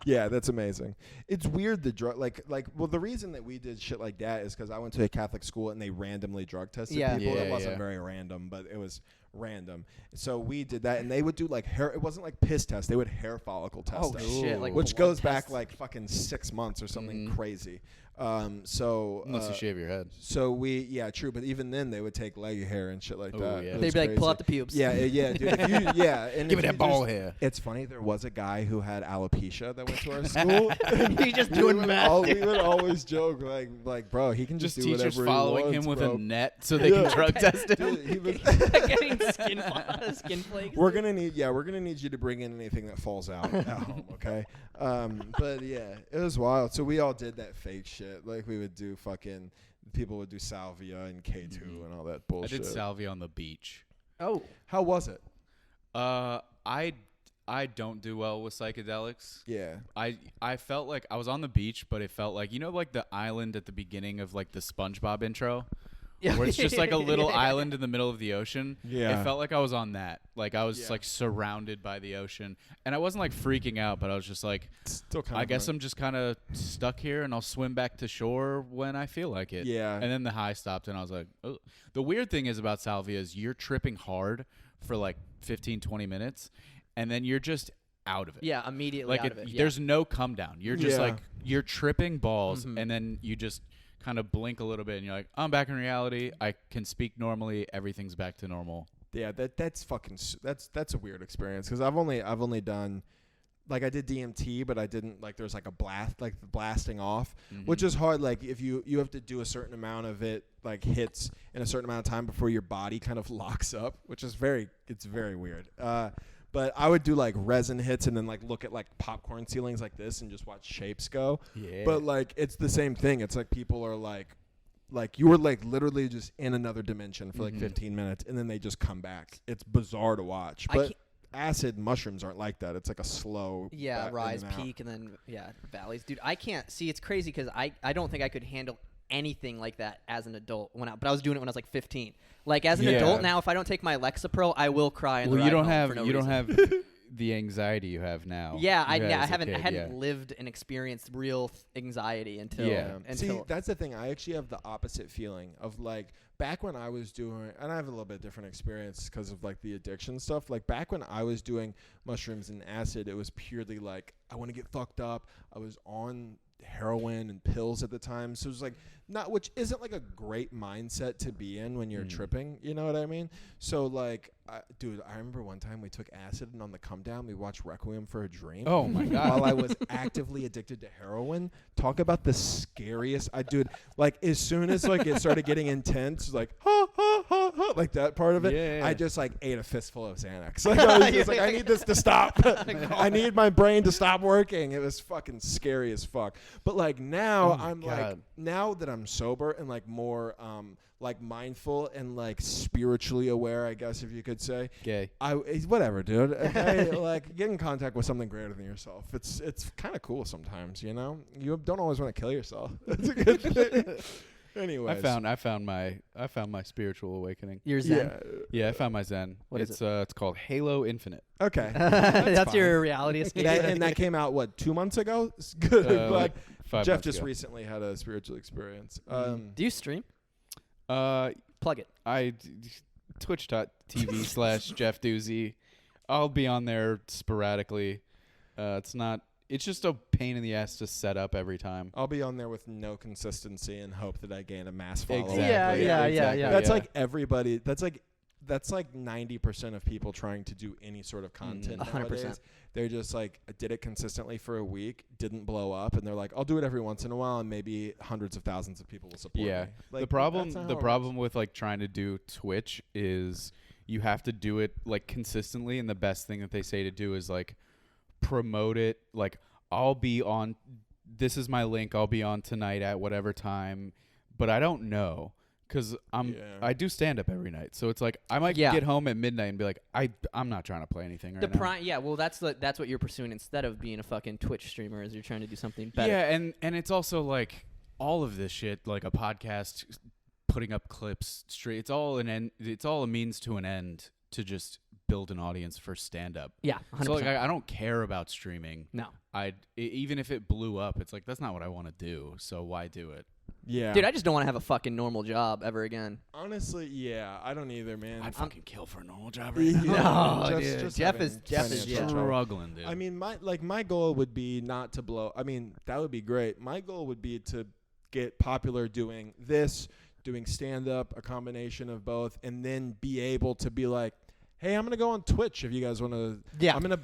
Yeah, that's amazing. It's weird the drug well, the reason that we did shit like that is because I went to a Catholic school and they randomly drug tested people. Yeah, It wasn't yeah. very random, but it was random. So we did that, and they would do like hair. It wasn't like piss test. They would hair follicle test Oh us, shit! Like which blood goes back tests. like fucking 6 months or something Mhm. crazy. So Unless you shave your head. So true, but even then they would take leg hair and shit like Oh, that. yeah. It They'd was be like, pull crazy. out the pubes. Yeah, dude. If you, and Give if it you that ball just- hair. It's funny. There was a guy who had alopecia that went to our school. He's just doing meth. We would always joke like, bro, he can just, Just do teachers whatever following he him wants, with bro. a net so they Yeah. can drug test him. Dude, he was. Getting skin flakes. We're gonna need you to bring in anything that falls out at home, okay? But yeah, it was wild. So we all did that fake shit. Like we would do fucking. People would do salvia and K2 and all that I bullshit. did salvia on the beach. Oh, How was it? I don't do well with psychedelics. Yeah. I felt like I was on the beach, but it felt like, you know, like the island at the beginning of like the SpongeBob intro, yeah. where it's just like a little island in the middle of the ocean. Yeah. It felt like I was on that. Like I was Yeah. like surrounded by the ocean, and I wasn't like freaking out, but I was just like, Still kind I guess I'm just kind of stuck here, and I'll swim back to shore when I feel like it. Yeah. And then the high stopped, and I was like, oh. The weird thing is about salvia is you're tripping hard for like 15, 20 minutes. and then you're just out of it. Yeah, immediately Like out of it. Yeah. there's no come down. You're just Yeah. like you're tripping balls, and then you just kind of blink a little bit, and you're like, I'm back in reality. I can speak normally. Everything's back to normal. Yeah, that's fucking that's a weird experience because I've only done like I did DMT, but I didn't like there's like a blast like the blasting off, which is hard. Like if you have to do a certain amount of it like hits in a certain amount of time before your body kind of locks up, which is very weird. But I would do like resin hits and then like look at like popcorn ceilings like this and just watch shapes go. Yeah. But like it's the same thing. It's like people are like you were like literally just in another dimension for like 15 minutes and then they just come back. It's bizarre to watch. But acid mushrooms aren't like that. It's like a slow rise, in and out. peak, and then valleys. Dude, I can't see. It's crazy because I don't think I could handle anything like that as an adult but I was doing it when I was like 15. Like as an adult now, if I don't take my Lexapro, I will cry. Well, you don't have reason. the anxiety you have now. Yeah, I as a hadn't kid, lived and experienced real anxiety until. Yeah. See, that's the thing. I actually have the opposite feeling of like back when I was doing, and I have a little bit different experience because of like the addiction stuff. Like back when I was doing mushrooms and acid, it was purely like I want to get fucked up. I was on heroin and pills at the time, so it was like which isn't like a great mindset to be in when you're tripping, you know what I mean? So like dude, I remember one time we took acid and on the come down we watched Requiem for a Dream. Oh my god. While I was actively addicted to heroin. Talk about the scariest. Dude, like as soon as like it started getting intense, like ha ha ha ha, like that part of it, Yeah. I just like ate a fistful of Xanax. Like I was just like, I need this to stop. I need my brain to stop working. It was fucking scary as fuck. But like now I'm like now that I'm sober and like more like mindful and like spiritually aware, I guess if you could say. Gay. Whatever, dude. Like get in contact with something greater than yourself. It's kind of cool sometimes, you know. You don't always want to kill yourself. That's a good thing. Anyways, I found my spiritual awakening. Your Zen. Yeah, I found my Zen. What is it? It's called Halo Infinite. Okay. That's fine. your reality escape. And that came out what 2 months ago? It's good. But like 5 Jeff months just ago. recently had a spiritual experience. Do you stream? Plug it. Twitch.tv/Jeff Doozy. I'll be on there sporadically. It's just a pain in the ass to set up every time. I'll be on there with no consistency and hope that I gain a mass following. Exactly. Yeah. That's like everybody. That's like 90% of people trying to do any sort of content 100%. nowadays. They're just like, did it consistently for a week, didn't blow up, and they're like, I'll do it every once in a while, and maybe hundreds of thousands of people will support me. Like, the problem with like trying to do Twitch is you have to do it like consistently, and the best thing that they say to do is like promote it. Like I'll be on. This is my link. I'll be on tonight at whatever time, but I don't know. Because I do stand up every night, so it's like I might get home at midnight and be like, I'm not trying to play anything right now. Well, that's what you're pursuing instead of being a fucking Twitch streamer, is you're trying to do something better. Yeah, and it's also like all of this shit, like a podcast, putting up clips straight. It's all a means to an end to just build an audience for stand up. Yeah, 100%. So like I don't care about streaming. No, even if it blew up, it's like that's not what I want to do. So why do it? Yeah. Dude, I just don't want to have a fucking normal job ever again. Honestly, yeah, I don't either, man. I'd fucking kill for a normal job right now. No, dude. Jeff is struggling, dude. I mean, my goal would be not to blow. I mean, that would be great. My goal would be to get popular doing this, doing stand up, a combination of both, and then be able to be like, hey, I'm gonna go on Twitch if you guys want to. Yeah. I'm gonna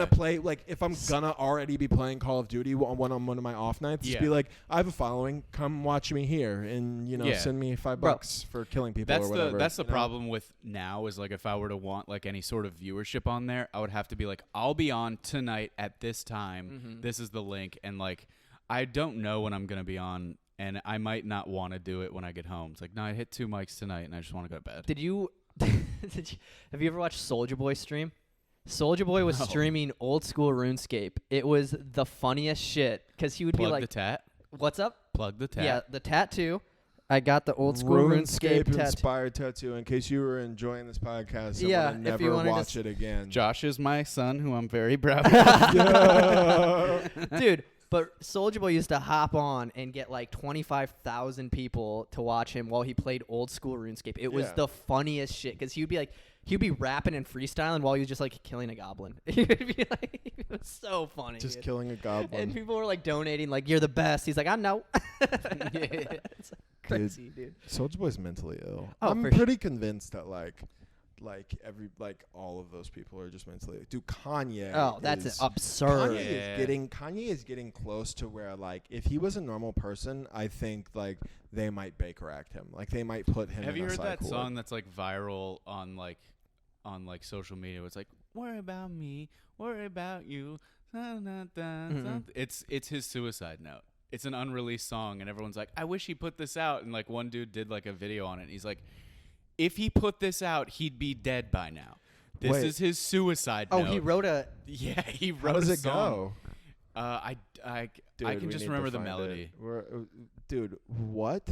play, like if I'm gonna already be playing Call of Duty on one of my off nights, just be like, I have a following, come watch me here, and send me $5 for killing people or whatever. That's the problem with now is like if I were to want like any sort of viewership on there, I would have to be like, I'll be on tonight at this time. Mm-hmm. This is the link, and like I don't know when I'm gonna be on. And I might not want to do it when I get home. It's like, no, I hit 2 mics tonight, and I just want to go to bed. Have you ever watched Soulja Boy stream? Soulja Boy was streaming old school RuneScape. It was the funniest shit because he would be like, the tat. What's up? Plug the tat. Yeah, the tattoo. I got the old school RuneScape tattoo. inspired tattoo. In case you were enjoying this podcast, Yeah, and if you never wanted to watch it again. Josh is my son, who I'm very proud of. Dude, but Soulja Boy used to hop on and get like 25,000 people to watch him while he played old school RuneScape. It was the funniest shit because he would be like, he'd be rapping and freestyling while he was just like killing a goblin. He'd be like, it was so funny. Just dude. killing a goblin. And people were like donating, like, you're the best. He's like, I know. It's crazy, dude. Soulja Boy's mentally ill. Oh, I'm for pretty convinced that all of those people are just mentally ill. Dude, Kanye. Oh, that's absurd. Kanye is getting close to where, like, if he was a normal person, I think like they might Baker Act him. Like they might put him. Have in you a heard that psych ward. song that's like viral on social media? It's like, worry about me, worry about you. It's his suicide note. It's an unreleased song, and everyone's like, I wish he put this out. And like one dude did like a video on it. And he's like, if he put this out, he'd be dead by now. This is his suicide note. Oh, he wrote a. Yeah, he How wrote does a it song. go? I Dude, can we just need remember to the find melody. Dude, what?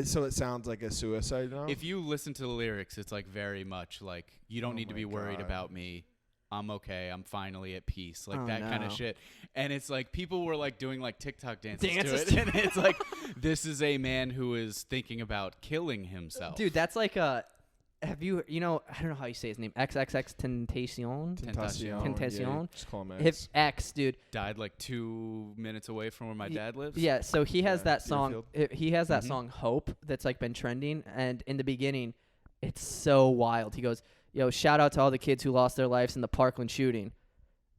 So it sounds like a suicide note? If you listen to the lyrics, it's like very much like, you don't need to be worried about me. I'm okay. I'm finally at peace. Like that kind of shit. And it's like people were like doing like TikTok dances to it. And it's like, this is a man who is thinking about killing himself. Dude, that's like a. Have you, I don't know how you say his name. XXX Tentacion? Tentacion. Yeah, just call him His X, dude. Died like 2 minutes away from where my dad lives. Yeah, so he has that song. Deerfield. He has that song Hope that's like been trending, and in the beginning, it's so wild. He goes, "Yo, shout out to all the kids who lost their lives in the Parkland shooting,"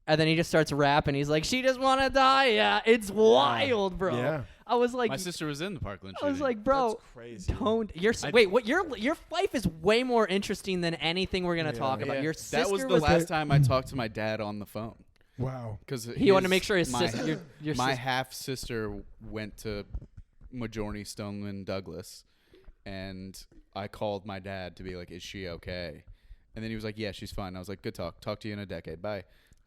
and then he just starts rapping. He's like, "She just wanna die." Yeah, it's wild, bro. Yeah. I was like, My sister was in the Parkland I was shooting. like, bro, That's crazy. don't. Wait, what? Your life is way more interesting than anything we're gonna talk about. Yeah. Your sister that was the last time I talked to my dad on the phone. Wow. Because he wanted to make sure his sister. My half sister went to Majorny Stoneman Douglas, and I called my dad to be like, "Is she okay?" And then he was like, "Yeah, she's fine." I was like, "Good talk. Talk to you in a decade. Bye."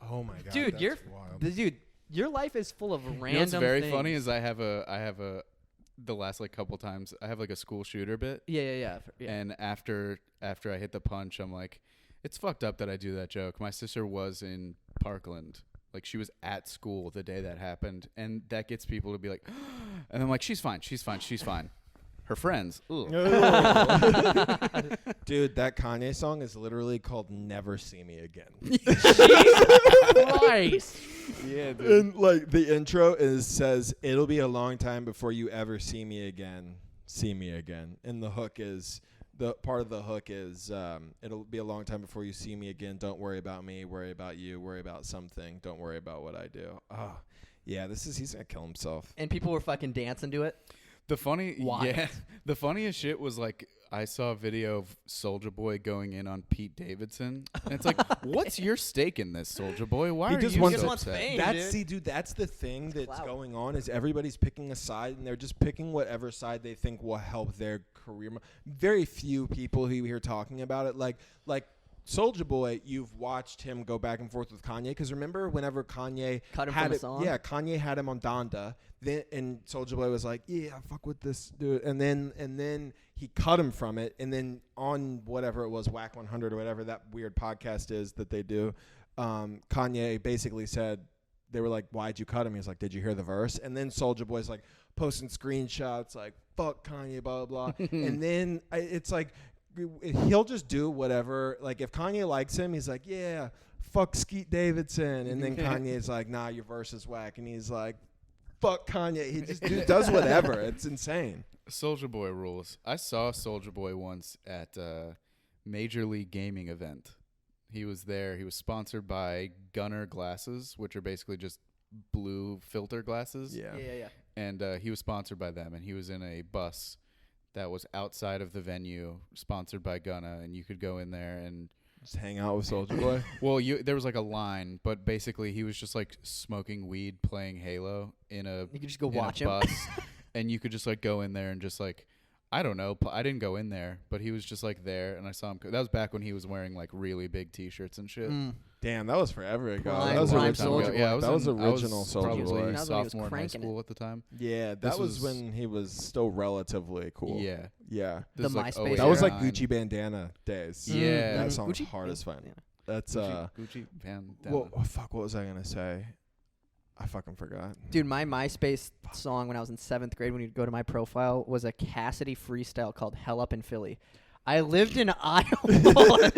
Oh my god, dude, that's wild. Dude, your life is full of random. You know what's very things. funny is I have the last like couple times I have like a school shooter bit. Yeah. And after I hit the punch, I'm like, it's fucked up that I do that joke. My sister was in Parkland. Like she was at school the day that happened, and that gets people to be like, and I'm like, she's fine. Her friends. Ugh. Dude, that Kanye song is literally called "Never See Me Again." Christ. Yeah, dude. And like the intro says, "It'll be a long time before you ever see me again." And the hook is it'll be a long time before you see me again. Don't worry about me. Worry about you. Worry about something. Don't worry about what I do. Oh, yeah. He's gonna kill himself. And people were fucking dancing to it. The funniest shit was like I saw a video of Soulja Boy going in on Pete Davidson, and it's like, what's your stake in this, Soulja Boy? Why He are just you wants so wants upset? fame. That's the thing that's clout. going on is everybody's picking a side, and they're just picking whatever side they think will help their career. Very few people who you hear talking about it, like Soulja Boy, you've watched him go back and forth with Kanye. Because remember, whenever Kanye Cut him had from a it, song? yeah, Kanye had him on Donda. And Soulja Boy was like, "Yeah, I fuck with this dude." And then he cut him from it. And then on whatever it was, Whack 100 or whatever that weird podcast is that they do, Kanye basically said, they were like, "Why'd you cut him?" He's like, "Did you hear the verse?" And then Soulja Boy's like posting screenshots like, "Fuck Kanye, blah blah blah." And then it's like, he'll just do whatever. Like if Kanye likes him, he's like, "Yeah, fuck Skeet Davidson." And then Kanye's like, "Nah, your verse is whack." And he's like, "Fuck Kanye." He just does whatever. It's insane. Soulja Boy rules. I saw Soulja Boy once at a Major League Gaming event. He was there. He was sponsored by Gunner glasses, which are basically just blue filter glasses. Yeah. And he was sponsored by them, and he was in a bus that was outside of the venue, sponsored by Gunna, and you could go in there and Just hang out with Soulja Boy. well, there was like a line, but basically he was just like smoking weed, playing Halo in a You could just go in a watch him. bus, and you could just like go in there and just like, I don't know, I didn't go in there, but he was just like there, and I saw him. That was back when he was wearing like really big T-shirts and shit. Damn, that was forever ago. Prime- That was prime original. Soulja Boy. Yeah, that was I original was Soulja probably That Boy. was when he was sophomore in high cranking it. school at the time. Yeah, that This was was- when he was still relatively cool. Yeah, Yeah. This The is like MySpace 08, That was like 09. Gucci Bandana days. Yeah. That song's Gucci? hard as fun. Yeah. That's Gucci Van Damme. well, oh, fuck, what was I gonna say? I fucking forgot. Dude, my MySpace song when I was in 7th grade when you'd go to my profile was a Cassidy freestyle called Hell Up in Philly. I lived in Iowa.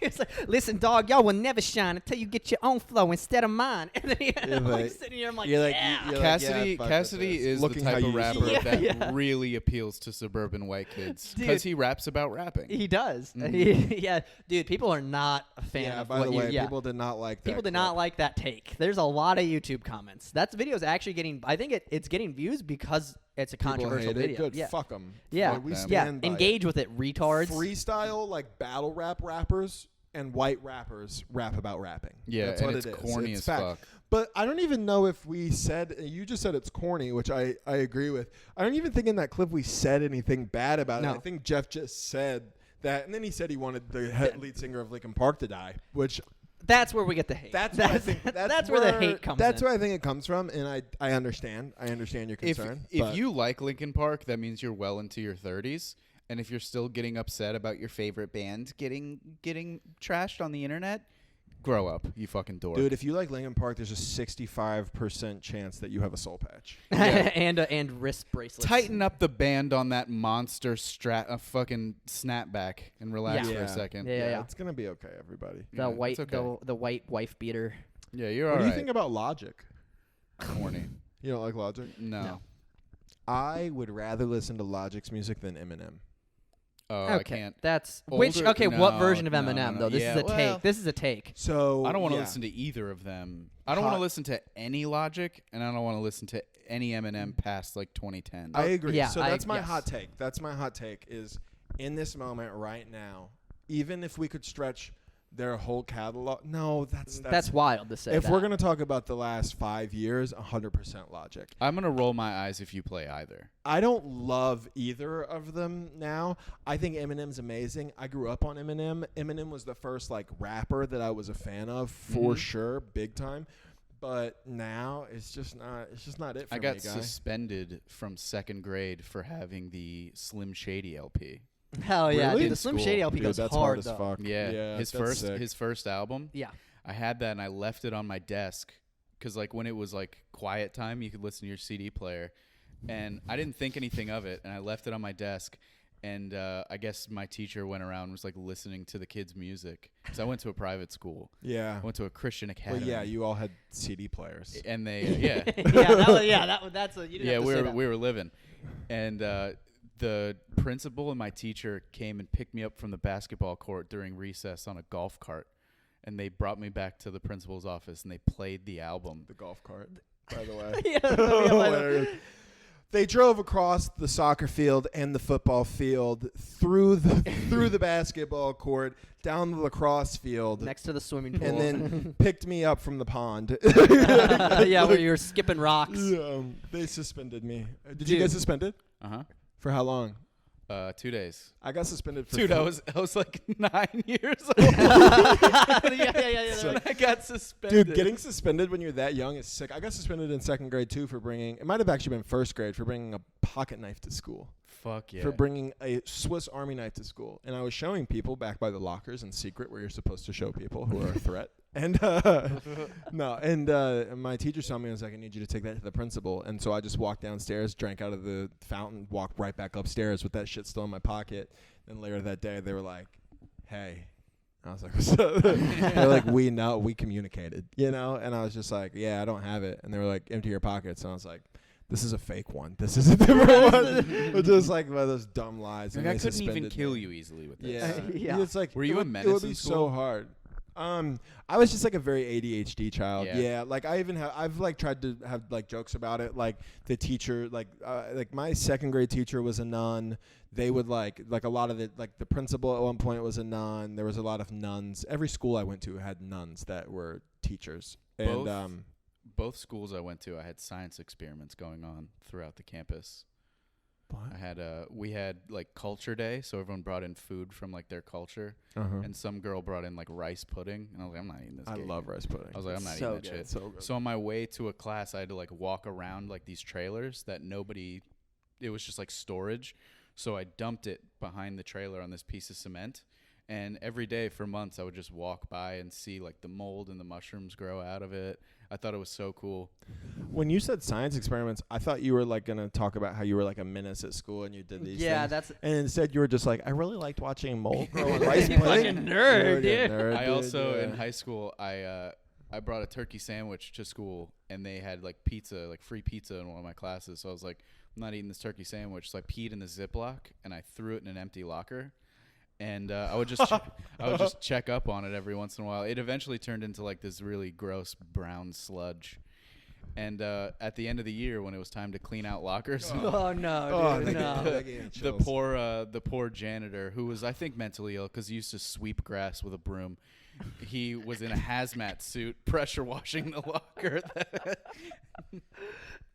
It's like, listen, dog, y'all will never shine until you get your own flow instead of mine. And then I'm like sitting here, I'm like, yeah. Cassidy is the Looking how type you of used to rapper look. that really appeals to suburban white kids because he raps about rapping. He does. Yeah, dude, people are not a fan Yeah, of by what the way, you. Yeah. people did not like that. People did not like that take. There's a lot of YouTube comments. That video's actually getting. I think it's getting views because it's a controversial video. Good. Yeah. Fuck them. Yeah. Like, we them. stand by Engage it. with it, retards. Freestyle like battle rap rappers and white rappers rap about rapping. Yeah, that's and what it's it is. corny It's as fact. fuck. But I don't even know if we said. You just said it's corny, which I agree with. I don't even think in that clip we said anything bad about it. I think Jeff just said that, and then he said he wanted the lead singer of Linkin Park to die, which. That's where we get the hate. That's where I think that's where the hate comes That's in. where I think it comes from, and I understand. I understand your concern. If you like Linkin Park, that means you're well into your 30s. And if you're still getting upset about your favorite band getting trashed on the internet, grow up, you fucking dork. dude, if you like Linkin Park, there's a 65% chance that you have a soul patch. and wrist bracelets. Tighten up the band on that monster fucking snapback and relax for a second. Yeah. It's gonna be okay, everybody. The white, it's okay. the white wife beater. Yeah, you're What all do right. you think about Logic? Corny. You don't like Logic? No. I would rather listen to Logic's music than Eminem. Oh, Okay, I can't. that's Older- which. Okay, what no, version of no, Eminem no. though? This Yeah, is a well- take. This is a take. So I don't want to yeah. listen to either of them. I don't want to Hot- listen to any Logic, and I don't want to listen to any Eminem past like 2010. I agree. Yeah, so that's my yes. hot take. That's my hot take is in this moment right now, even if we could stretch their whole catalog. No, That's wild to say. if that. we're going to talk about the last 5 years, 100% Logic. I'm gonna roll my eyes if you play either. I don't love either of them now. I think Eminem's amazing. I grew up on Eminem. Eminem was the first like rapper that I was a fan of for sure, big time. But now it's just not it for I got me, guy. suspended from 2nd grade for having the Slim Shady LP. Hell yeah, Really? dude. The Slim Shady LP Dude, goes that's hard as though. fuck. Yeah, his that's sick. his first album. Yeah. I had that and I left it on my desk because like when it was like quiet time, you could listen to your CD player, and I didn't think anything of it, and I left it on my desk. And I guess my teacher went around and was like listening to the kids' music because I went to a private school. Yeah. I went to a Christian Well, academy. yeah, you all had CD players. And they yeah That's a, you didn't yeah have to we say were that. we were living, and the principal and my teacher came and picked me up from the basketball court during recess on a golf cart, and they brought me back to the principal's office and they played the album. The golf cart, by the way. Yeah, by the way. They drove across the soccer field and the football field through the basketball court, down the lacrosse field, Next to the swimming pool. and then picked me up from the pond. yeah, where you were skipping rocks. They suspended me. Did you Dude. get suspended? Uh-huh. For how long? 2 days. I got suspended for Dude, I was like 9 years old yeah. So- when I got suspended. Dude, getting suspended when you're that young is sick. I got suspended in 2nd grade too for bringing. It might have actually been 1st grade for bringing a pocket knife to school. Fuck yeah. For bringing a Swiss Army knife to school, and I was showing people back by the lockers in secret, where you're supposed to show people who are a threat. And my teacher saw me and was like, "I need you to take that to the principal." And so I just walked downstairs, drank out of the fountain, walked right back upstairs with that shit still in my pocket. And later that day, they were like, "Hey." I was like, "What's up?" They're like, "We know, we communicated, you know." And I was just like, "Yeah, I don't have it." And they were like, "Empty your pockets." And I was like, "This is a fake one. This is a different one." But just like one of those dumb lies. Like, and I they couldn't even suspended kill me. you easily with this. Yeah. Yeah. It's like, Were you it a would, menace It would in be school? so hard. I was just like a very ADHD child. Yeah. Yeah. Like I've like tried to have like jokes about it. Like the teacher, like my 2nd grade teacher was a nun. They would like a lot of the principal at one point was a nun. There was a lot of nuns. Every school I went to had nuns that were teachers. And Both schools I went to, I had science experiments going on throughout the campus. We had like culture day, so everyone brought in food from like their culture, and some girl brought in like rice pudding, and I was like, I'm not eating this. I cake. love rice pudding. I was like, I'm not So eating that good. shit. So good. So on my way to a class, I had to like walk around like these trailers that it was just like storage. So I dumped it behind the trailer on this piece of cement, And every day for months, I would just walk by and see like the mold and the mushrooms grow out of it. I thought it was so cool. When you said science experiments, I thought you were like gonna talk about how you were like a menace at school and you did these Yeah, things. that's And instead you were just like, I really liked watching mold grow in rice You pudding. fucking nerd, You're a dude. nerd, I dude, also yeah. in high school, I brought a turkey sandwich to school, and they had like pizza, like free pizza in one of my classes. So I was like, I'm not eating this turkey sandwich. So I peed in the Ziploc and I threw it in an empty locker. And I would just check up on it every once in a while. It eventually turned into like this really gross brown sludge. And at the end of the year, when it was time to clean out lockers, Oh no, dude, no. the poor janitor, who was I think mentally ill because he used to sweep grass with a broom, he was in a hazmat suit, pressure washing the locker.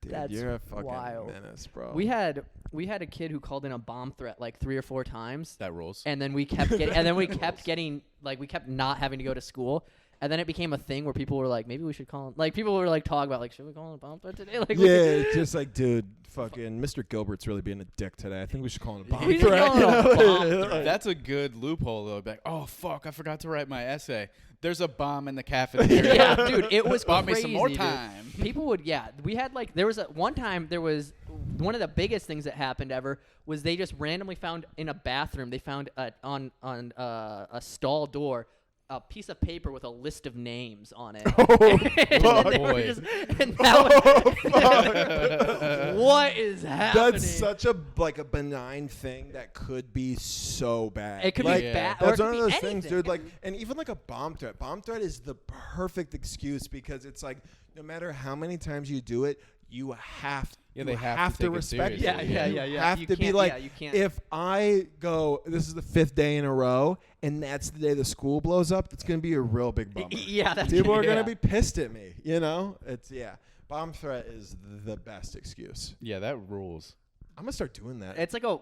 Dude, That's you're a fucking wild. menace, bro. We had a kid who called in a bomb threat like 3 or 4 times, That rules. and then we kept getting we kept not having to go to school. And then it became a thing where people were like, maybe we should call him. Like, people were like talking about, like, should we call him a bomb threat today? Like, yeah, just like, dude, fucking Mr. Gilbert's really being a dick today. I think we should call him a bomb We should threat. call him a bomb threat. That's a good loophole, though. Like, oh, fuck, I forgot to write my essay. There's a bomb in the cafeteria. Yeah, dude, it was Bought crazy, me some more dude. time. People would, we had like, there was one time there was one of the biggest things that happened ever was they just randomly found in a bathroom, they found on a stall door a piece of paper with a list of names on it. And Oh, they were boy. just- and that was- what is happening? That's such a benign thing that could be so bad. It could like, be Yeah. bad. Or it That's could one of be those things, anything. dude. Like, and even like a bomb threat. Bomb threat is the perfect excuse because it's like no matter how many times you do it, you have. Yeah, you they have to take it respect it. seriously. Yeah, You yeah, yeah. have You to be can't- like, yeah, you can't. if I go, this is the 5th day in a row, and that's the day the school blows up. That's gonna be a real big bummer. Yeah, that's People are yeah. gonna be pissed at me. You know, it's Bomb threat is the best excuse. Yeah, that rules. I'm gonna start doing that. It's like a.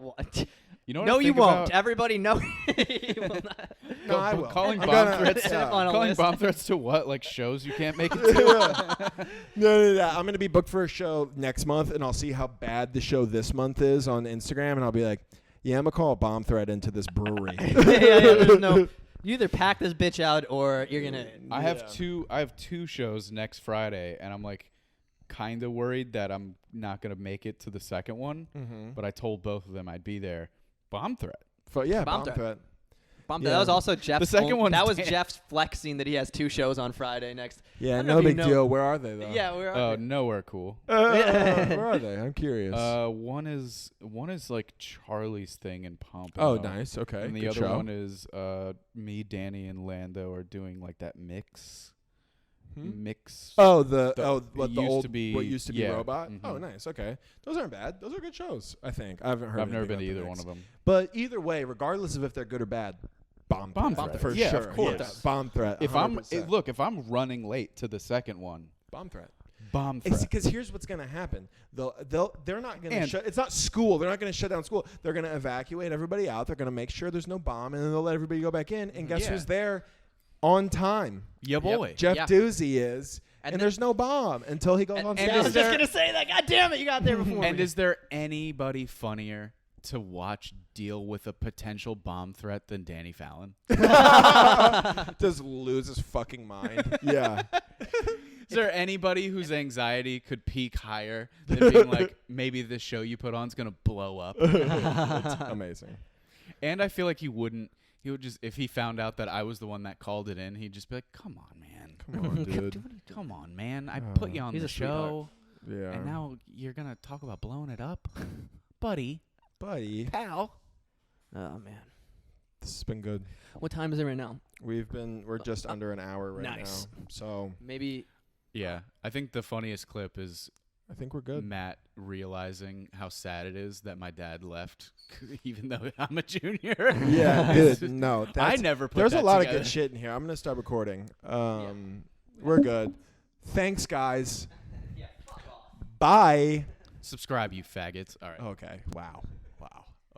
You know what No, I you think won't. about? Everybody, no. You will not. No, I will. Calling I'm bomb gonna- threats. Set up on a Calling list. bomb threats to what? Like shows you can't make it to. No. I'm going to be booked for a show next month, and I'll see how bad the show this month is on Instagram, and I'll be like, yeah, I'm going to call a bomb threat into this brewery. There's no. You either pack this bitch out or you're gonna. I have two shows next Friday, and I'm like kind of worried that I'm not gonna make it to the second one. Mm-hmm. But I told both of them I'd be there. Bomb threat. Yeah, Bomb bomb threat. threat. Bump Yeah. That was also Jeff's. The second one. That was Jeff's flexing that he has 2 shows on Friday next. Yeah, I don't know no if you big know- deal. Where are they, though? Yeah, we're. Oh, nowhere cool. Where are they? I'm curious. One is like Charlie's thing in Pompano. Oh, nice. Okay. And the Good other show. one is me, Danny, and Lando are doing like that mix. Mix. Oh, what used to be- what used to be yeah. Robot. Mhm. Oh, nice. Okay, those aren't bad. Those are good shows. I think I haven't heard. I've never anything been to about the either mix. one of them. But either way, regardless of if they're good or bad, bomb threat. for Yeah, sure. of course. Yeah, bomb threat. If 100%. if I'm running late to the second one, bomb threat. bomb threat. Because here's what's going to happen. They're not going to And- shut. It's not school. They're not going to shut down school. They're going to evacuate everybody out. They're going to make sure there's no bomb, and then they'll let everybody go back in. And guess Yeah. who's there on time? Yeah, boy. Jeff Yeah. Doozy is. And And then- there's no bomb until he goes on and stage. I was is just there- gonna say that. God damn it, you got there before And me. is there anybody funnier to watch deal with a potential bomb threat than Danny Fallon? Just lose his fucking mind. Yeah. Is there anybody whose anxiety could peak higher than being like, maybe this show you put on is going to blow up? That's amazing. And I feel like he would just, if he found out that I was the one that called it in, he'd just be like, come on, man. Come on, dude. Come on, man. I put you on He's the a sweetheart. show, Yeah. and now you're going to talk about blowing it up? Buddy. Buddy, Pal. Oh man, this has been good. what time is it right now? We're just under an hour right Nice. now. So Maybe. Yeah. I think the funniest clip is I think we're good. Matt realizing how sad it is that my dad left, even though I'm a junior. Yeah, dude. No, I that's, never put there's that a lot together. of good shit in here. I'm gonna start recording. We're good. Thanks, guys. Yeah. Fuck off. Bye. Subscribe, you faggots. All right. Okay. Wow.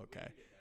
Okay.